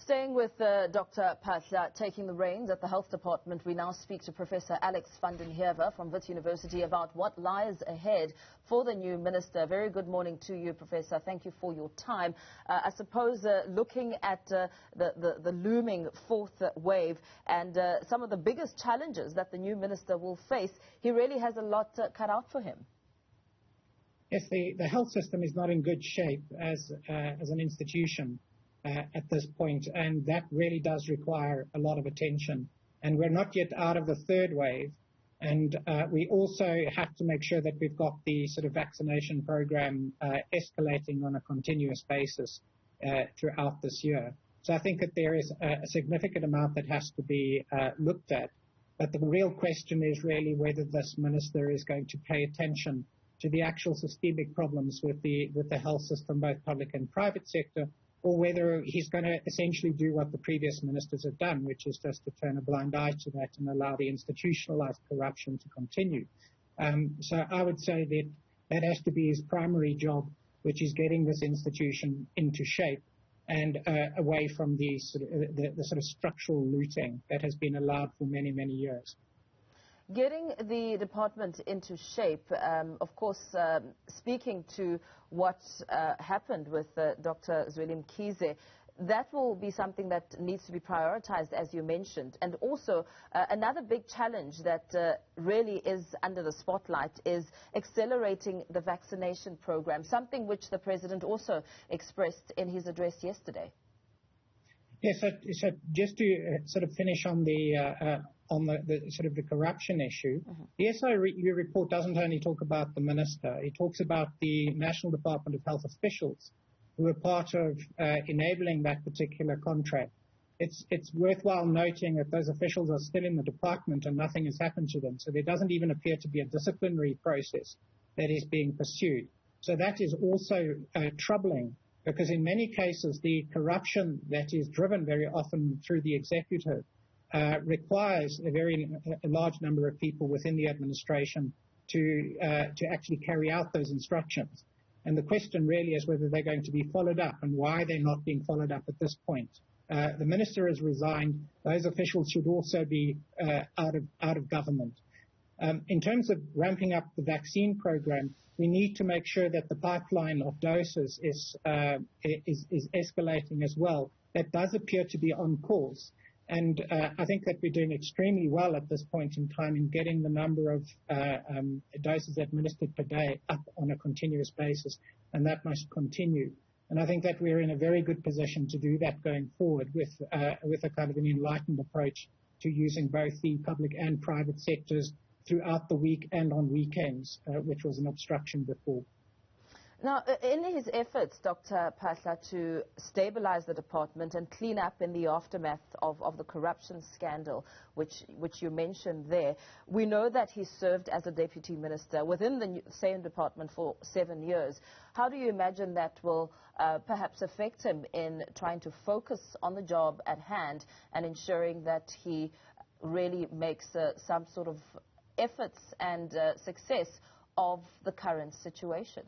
Staying with Dr. Phaahla taking the reins at the Health Department, we now speak to Professor Alex Van Den Heever from Wits University about what lies ahead for the new minister. Very good morning to you, Professor. Thank you for your time. I suppose looking at the looming fourth wave and some of the biggest challenges that the new minister will face, he really has a lot cut out for him. Yes, the health system is not in good shape as an institution at this point, and that really does require a lot of attention. And we're not yet out of the third wave, and we also have to make sure that we've got the sort of vaccination program escalating on a continuous basis throughout this year. So I think that there is a significant amount that has to be looked at. But the real question is really whether this minister is going to pay attention to the actual systemic problems with the health system, both public and private sector, or whether he's going to essentially do what the previous ministers have done, which is just to turn a blind eye to that and allow the institutionalized corruption to continue. So I would say that that has to be his primary job, which is getting this institution into shape and away from the sort of structural looting that has been allowed for many, many years. Getting the department into shape, of course, speaking to what happened with Dr. Zweli Mkhize, that will be something that needs to be prioritized, as you mentioned. And also, another big challenge that really is under the spotlight is accelerating the vaccination program, something which the President also expressed in his address yesterday. Yes, so just to sort of finish on the sort of the corruption issue, the SIU report doesn't only talk about the minister, it talks about the National Department of Health officials who are part of enabling that particular contract. It's worthwhile noting that those officials are still in the department and nothing has happened to them, so there doesn't even appear to be a disciplinary process that is being pursued. So that is also troubling, because in many cases the corruption that is driven very often through the executive requires a large number of people within the administration to actually carry out those instructions. And the question really is whether they're going to be followed up and why they're not being followed up at this point. The minister has resigned. Those officials should also be out of government. In terms of ramping up the vaccine program, we need to make sure that the pipeline of doses is escalating as well. That does appear to be on course. And I think that we're doing extremely well at this point in time in getting the number of doses administered per day up on a continuous basis, and that must continue. And I think that we're in a very good position to do that going forward with a kind of an enlightened approach to using both the public and private sectors throughout the week and on weekends, which was an obstruction before. Now, in his efforts, Dr. Phaahla, to stabilize the department and clean up in the aftermath of the corruption scandal, which you mentioned there, we know that he served as a deputy minister within the same department for 7 years. How do you imagine that will perhaps affect him in trying to focus on the job at hand and ensuring that he really makes some sort of efforts and success of the current situation?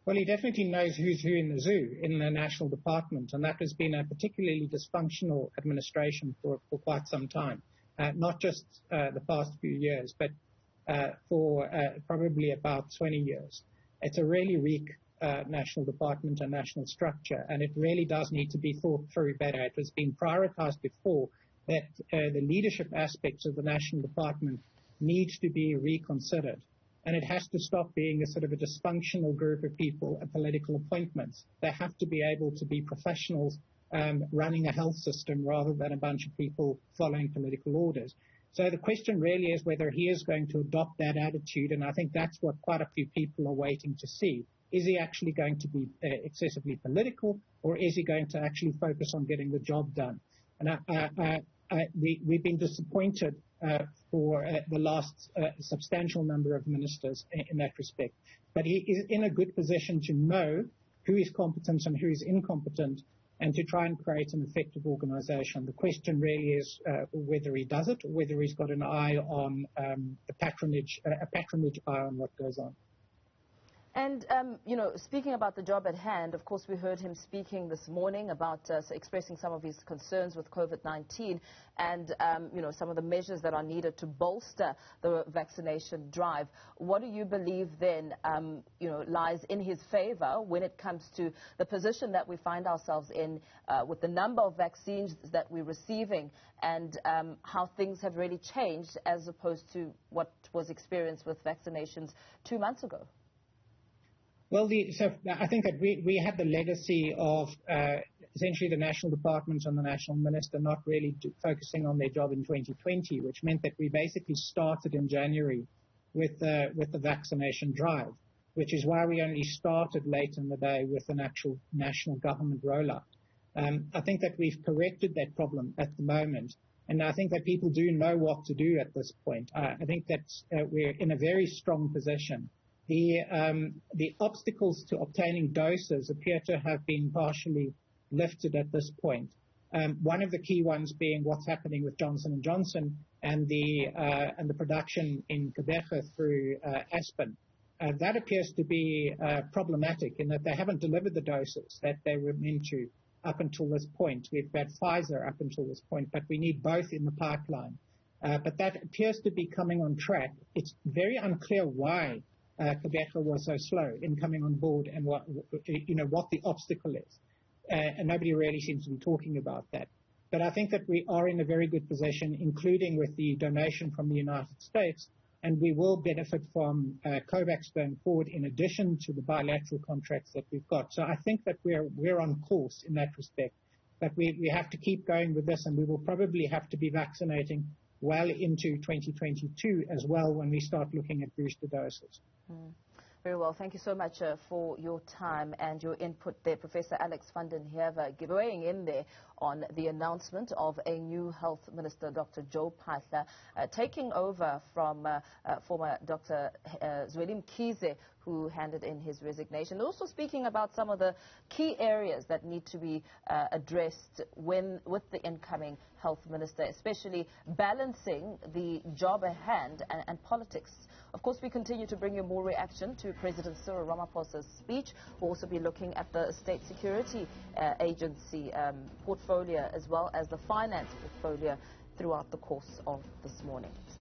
Well, he definitely knows who's who in the zoo, in the national department, and that has been a particularly dysfunctional administration for quite some time, not just the past few years, but for probably about 20 years. It's a really weak national department and national structure, and it really does need to be thought through better. It has been prioritized before that the leadership aspects of the national department needs to be reconsidered. And it has to stop being a sort of a dysfunctional group of people at political appointments. They have to be able to be professionals running a health system rather than a bunch of people following political orders. So the question really is whether he is going to adopt that attitude, and I think that's what quite a few people are waiting to see. Is he actually going to be excessively political, or is he going to actually focus on getting the job done? And we've been disappointed for the last substantial number of ministers in that respect. But he is in a good position to know who is competent and who is incompetent and to try and create an effective organization. The question really is whether he does it or whether he's got an eye on a patronage eye on what goes on. And, speaking about the job at hand, of course, we heard him speaking this morning about expressing some of his concerns with COVID-19 and, some of the measures that are needed to bolster the vaccination drive. What do you believe then, lies in his favor when it comes to the position that we find ourselves in with the number of vaccines that we're receiving and how things have really changed as opposed to what was experienced with vaccinations 2 months ago? Well, so I think that we had the legacy of essentially the national department and the national minister not really focusing on their job in 2020, which meant that we basically started in January with the vaccination drive, which is why we only started late in the day with an actual national government rollout. I think that we've corrected that problem at the moment, and I think that people do know what to do at this point. I think that we're in a very strong position. The obstacles to obtaining doses appear to have been partially lifted at this point. One of the key ones being what's happening with Johnson & Johnson and the production in Gqeberha through Aspen. That appears to be problematic in that they haven't delivered the doses that they were meant to up until this point. We've had Pfizer up until this point, but we need both in the pipeline. But that appears to be coming on track. It's very unclear why Gqeberha was so slow in coming on board and what the obstacle is. And nobody really seems to be talking about that. But I think that we are in a very good position, including with the donation from the United States, and we will benefit from COVAX going forward in addition to the bilateral contracts that we've got. So I think that we're on course in that respect. But we have to keep going with this, and we will probably have to be vaccinating well into 2022 as well when we start looking at booster doses. Very well. Thank you so much for your time and your input there. Professor Alex Van Den Heever weighing in there on the announcement of a new health minister, Dr. Joe Phaahla, taking over from former Dr. Zweli Mkhize, who handed in his resignation. Also speaking about some of the key areas that need to be addressed with the incoming health minister, especially balancing the job at hand and politics. Of course, we continue to bring you more reaction to President Cyril Ramaphosa's speech. We'll also be looking at the State Security Agency portfolio as well as the finance portfolio throughout the course of this morning.